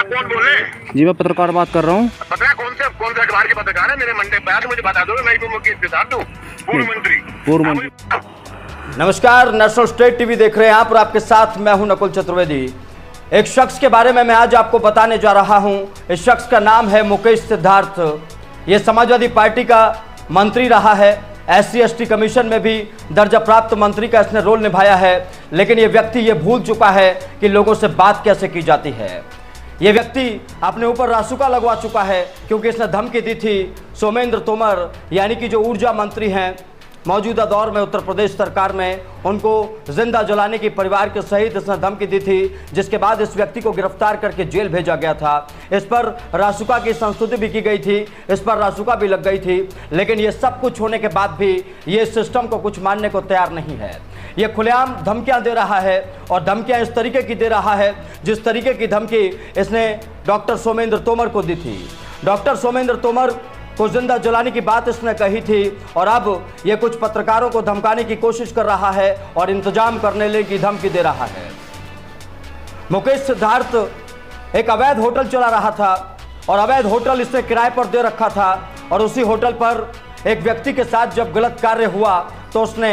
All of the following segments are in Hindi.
कौन बोल रहे हैं? जी मैं पत्रकार बात कर रहा हूँ। पता है कौन से अखबार के पत्रकार है? मेरे मंडे बैठ मुझे बता दो। मैं तो मुकेश सिद्धार्थ हूँ, पूर्व मंत्री। नमस्कार, नेशनल स्टेट टीवी देख रहे हैं आप और आपके साथ मैं हूं नकुल चतुर्वेदी। एक शख्स के बारे में मैं आज आपको बताने जा रहा हूं। इस शख्स का नाम है मुकेश सिद्धार्थ। ये समाजवादी पार्टी का मंत्री रहा है। SC/ST कमीशन में भी दर्जा प्राप्त मंत्री का इसने रोल निभाया है। लेकिन ये व्यक्ति ये भूल चुका है कि लोगों से बात कैसे की जाती है। ये व्यक्ति अपने ऊपर रासुका लगवा चुका है क्योंकि इसने धमकी दी थी सोमेंद्र तोमर यानी कि जो ऊर्जा मंत्री हैं मौजूदा दौर में उत्तर प्रदेश सरकार में, उनको जिंदा जलाने की परिवार के सहित इसने धमकी दी थी, जिसके बाद इस व्यक्ति को गिरफ्तार करके जेल भेजा गया था। इस पर रासुका की संस्तुति भी की गई थी, इस पर रासुका भी लग गई थी। लेकिन ये सब कुछ होने के बाद भी ये सिस्टम को कुछ मानने को तैयार नहीं है। ये खुलेआम धमकियां दे रहा है और धमकियां इस तरीके की दे रहा है जिस तरीके की धमकी इसने डॉक्टर सोमेंद्र तोमर को दी थी। डॉक्टर सोमेंद्र तोमर को जिंदा जलाने की बात इसने कही थी और अब ये कुछ पत्रकारों को धमकाने की कोशिश कर रहा है और इंतजाम करने की धमकी दे रहा है। मुकेश सिद्धार्थ एक अवैध होटल चला रहा था और अवैध होटल इसने किराए पर दे रखा था और उसी होटल पर एक व्यक्ति के साथ जब गलत कार्य हुआ तो उसने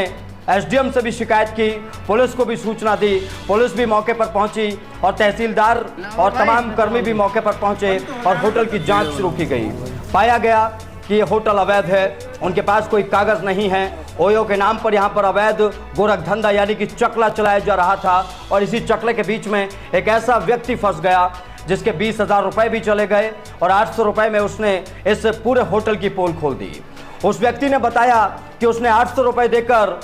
SDM से भी शिकायत की, पुलिस को भी सूचना दी। पुलिस भी मौके पर पहुंची और तहसीलदार और तमाम कर्मी भी मौके पर पहुंचे और होटल की जांच शुरू की गई। पाया गया कि ये होटल अवैध है, उनके पास कोई कागज़ नहीं है। ओयो के नाम पर यहाँ पर अवैध गोरखधंधा यानी कि चकला चलाया जा रहा था और इसी चकले के बीच में एक ऐसा व्यक्ति फंस गया जिसके 20,000 रुपये भी चले गए और 800 रुपये में उसने इस पूरे होटल की पोल खोल दी। उस व्यक्ति ने बताया कि उसने 800 रुपये देकर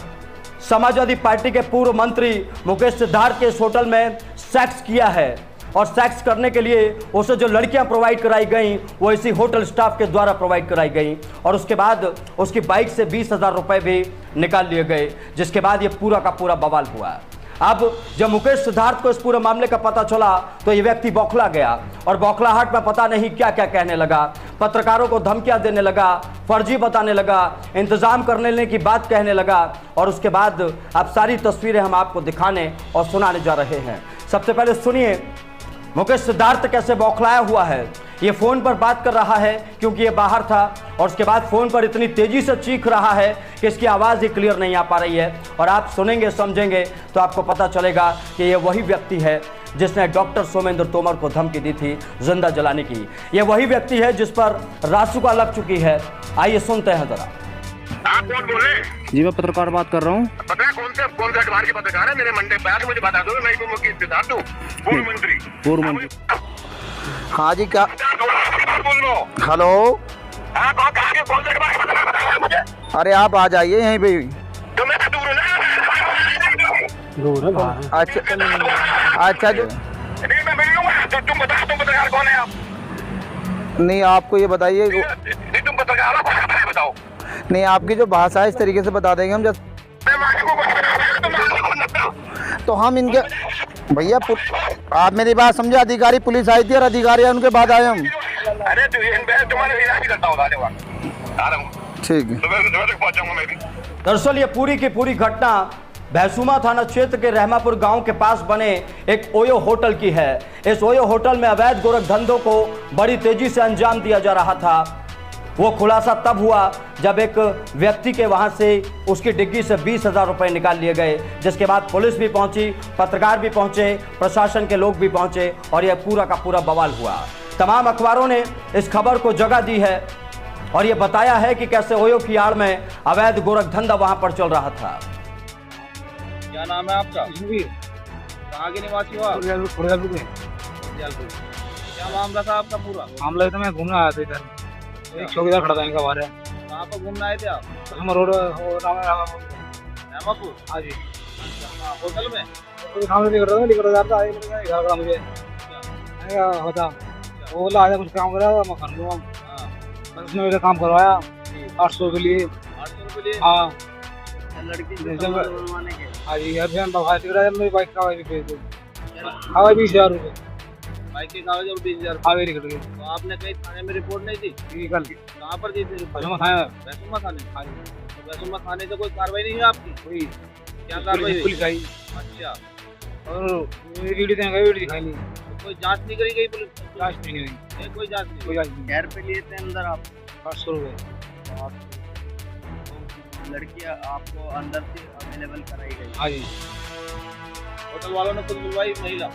समाजवादी पार्टी के पूर्व मंत्री मुकेश सिद्धार्थ के इस होटल में सेक्स किया है और सेक्स करने के लिए उसे जो लड़कियां प्रोवाइड कराई गई वो इसी होटल स्टाफ के द्वारा प्रोवाइड कराई गई और उसके बाद उसकी बाइक से 20,000 रुपये भी निकाल लिए गए, जिसके बाद ये पूरा का पूरा बवाल हुआ। अब जब मुकेश सिद्धार्थ को इस पूरे मामले का पता चला तो ये व्यक्ति बौखला गया और बौखलाहट में पता नहीं क्या क्या कहने लगा। पत्रकारों को धमकियां देने लगा, फर्जी बताने लगा, इंतजाम करने की बात कहने लगा और उसके बाद अब सारी तस्वीरें हम आपको दिखाने और सुनाने जा रहे हैं। सबसे पहले सुनिए मुकेश सिद्धार्थ कैसे बौखलाया हुआ है। ये फ़ोन पर बात कर रहा है क्योंकि ये बाहर था और उसके बाद फ़ोन पर इतनी तेज़ी से चीख रहा है कि इसकी आवाज़ ही क्लियर नहीं आ पा रही है और आप सुनेंगे समझेंगे तो आपको पता चलेगा कि ये वही व्यक्ति है जिसने डॉक्टर सोमेंद्र तोमर को धमकी दी थी जिंदा जलाने की। ये वही व्यक्ति है जिस पर रासुका लग चुकी है। आइए सुनते हैं ज़रा। आप कौन बोल रहे हैं? जी मैं पत्रकार बात कर रहा हूँ। पता है कौन से अखबार के पत्रकार है? मेरे मंडे बैठ मुझे बता दो। मैं तो मुकेश सिद्धार्थ हूँ, पूर्व मंत्री। हाँ जी, क्या बोल रहा हूँ? हेलो, आप कहाँ के कौन से अखबार के पत्रकार है मुझे? अरे आप आ जाइए यहीं पे। तो मैं दूर हूँ ना। अच्छा जो नहीं मैं मिल लूंगा। तो तुम बताओ, तुम पत्रकार कौन है? आप नहीं, आपको ये बताइए। नहीं तुम पत्रकार हो, बताओ। नहीं, आपकी जो भाषा है इस तरीके से बता देंगे हम। जब तो हम इनके भैया आप मेरी बात समझे। अधिकारी पुलिस आई थी और अधिकारी उनके बाद आए हम। अरे तुम्हारे करता हूँ, ठीक है। पहुंचाऊंगा मैं भी। दरअसल ये पूरी की पूरी घटना भैंसुमा थाना क्षेत्र के रहमापुर गांव के पास बने एक ओयो होटल की है। इस ओयो होटल में अवैध गोरखधंधों को बड़ी तेजी से अंजाम दिया जा रहा था। वो खुलासा तब हुआ जब एक व्यक्ति के वहां से उसकी डिग्गी से 20,000 रुपये निकाल लिए गए, जिसके बाद पुलिस भी पहुंची, पत्रकार भी पहुंचे, प्रशासन के लोग भी पहुंचे और यह पूरा का पूरा बवाल हुआ। तमाम अखबारों ने इस खबर को जगह दी है और ये बताया है कि कैसे ओयो की आड़ में अवैध गोरखधंधा वहां पर चल रहा था। क्या नाम है आपका? कहाँ के निवासी हो आप? क्या मामला था आपका पूरा? मामला तो मैं घूमने आया था इधर, एक चौकीदार खड़ा था इनका बाहर है। कहाँ पर घूमने आए थे आप? हम रोड रहमापुर। हाँ जी, होटल में सामने लिख रहा था घर का मुझे होता वो बोला आजा कुछ काम करा मैं कर लूँगा। उसने मेरा काम करवाया 800 के लिए। 800 रुपये लिए? हाँ लड़की बनवाने के। हाँ जी, मेरी बाइक का भेज दो। हाँ 20,000 रुपये बाइक के कागज और 20,000। आगे निकल गए। तो आपने कहीं थाने में रिपोर्ट नहीं दी? कल कहाँ पर दी थी? भैंसुमा थाने। भैंसुमा थाने? हाँ जी। तो भैंसुमा थाने से कोई कार्रवाई नहीं हुई आपकी? कोई क्या कार्रवाई हुई? पुलिस आई अच्छा, और वीडियो दिखाई नहीं। कोई जांच नहीं करी गई पुलिस? जांच नहीं हुई, कोई जांच नहीं कोई हुई। जांच नहीं। खैर पे लिए थे अंदर आप? 800 रुपये। लड़की आपको अंदर से अवेलेबल कराई गई? हाँ जी। होटल वालों ने खुद बुलवाई महिला?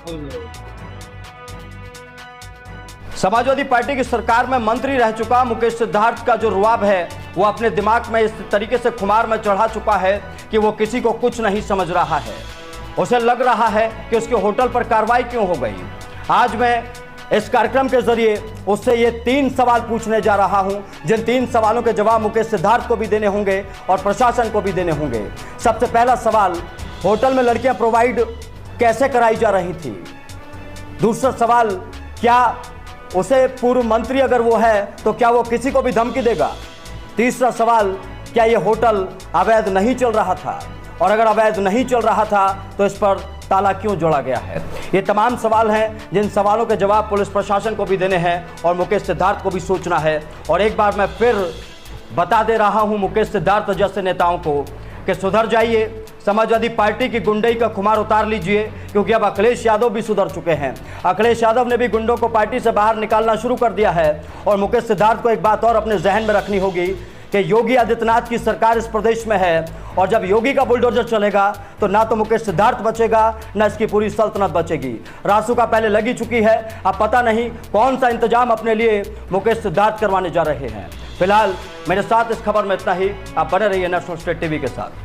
समाजवादी पार्टी की सरकार में मंत्री रह चुका मुकेश सिद्धार्थ का जो रुआब है वो अपने दिमाग में इस तरीके से खुमार में चढ़ा चुका है कि वो किसी को कुछ नहीं समझ रहा है। उसे लग रहा है कि उसके होटल पर कार्रवाई क्यों हो गई। आज मैं इस कार्यक्रम के जरिए उससे ये 3 सवाल पूछने जा रहा हूं, जिन 3 सवालों के जवाब मुकेश सिद्धार्थ को भी देने होंगे और प्रशासन को भी देने होंगे। सबसे पहला सवाल, होटल में लड़कियां प्रोवाइड कैसे कराई जा रही थी। दूसरा सवाल, क्या उसे पूर्व मंत्री अगर वो है तो क्या वो किसी को भी धमकी देगा। तीसरा सवाल, क्या ये होटल अवैध नहीं चल रहा था, और अगर अवैध नहीं चल रहा था तो इस पर ताला क्यों जोड़ा गया है। ये तमाम सवाल हैं जिन सवालों के जवाब पुलिस प्रशासन को भी देने हैं और मुकेश सिद्धार्थ को भी सोचना है। और एक बार मैं फिर बता दे रहा हूं मुकेश सिद्धार्थ जैसे नेताओं को कि सुधर जाइए, समाजवादी पार्टी की गुंडई का खुमार उतार लीजिए, क्योंकि अब अखिलेश यादव भी सुधर चुके हैं। अखिलेश यादव ने भी गुंडों को पार्टी से बाहर निकालना शुरू कर दिया है। और मुकेश सिद्धार्थ को एक बात और अपने जहन में रखनी होगी कि योगी आदित्यनाथ की सरकार इस प्रदेश में है, और जब योगी का बुलडोजर चलेगा तो ना तो मुकेश सिद्धार्थ बचेगा, ना इसकी पूरी सल्तनत बचेगी। रासुका पहले लगी चुकी है, अब पता नहीं कौन सा इंतजाम अपने लिए मुकेश सिद्धार्थ करवाने जा रहे हैं। फिलहाल मेरे साथ इस खबर में इतना ही। आप बने रहिए नेशनल स्टेट टीवी के साथ।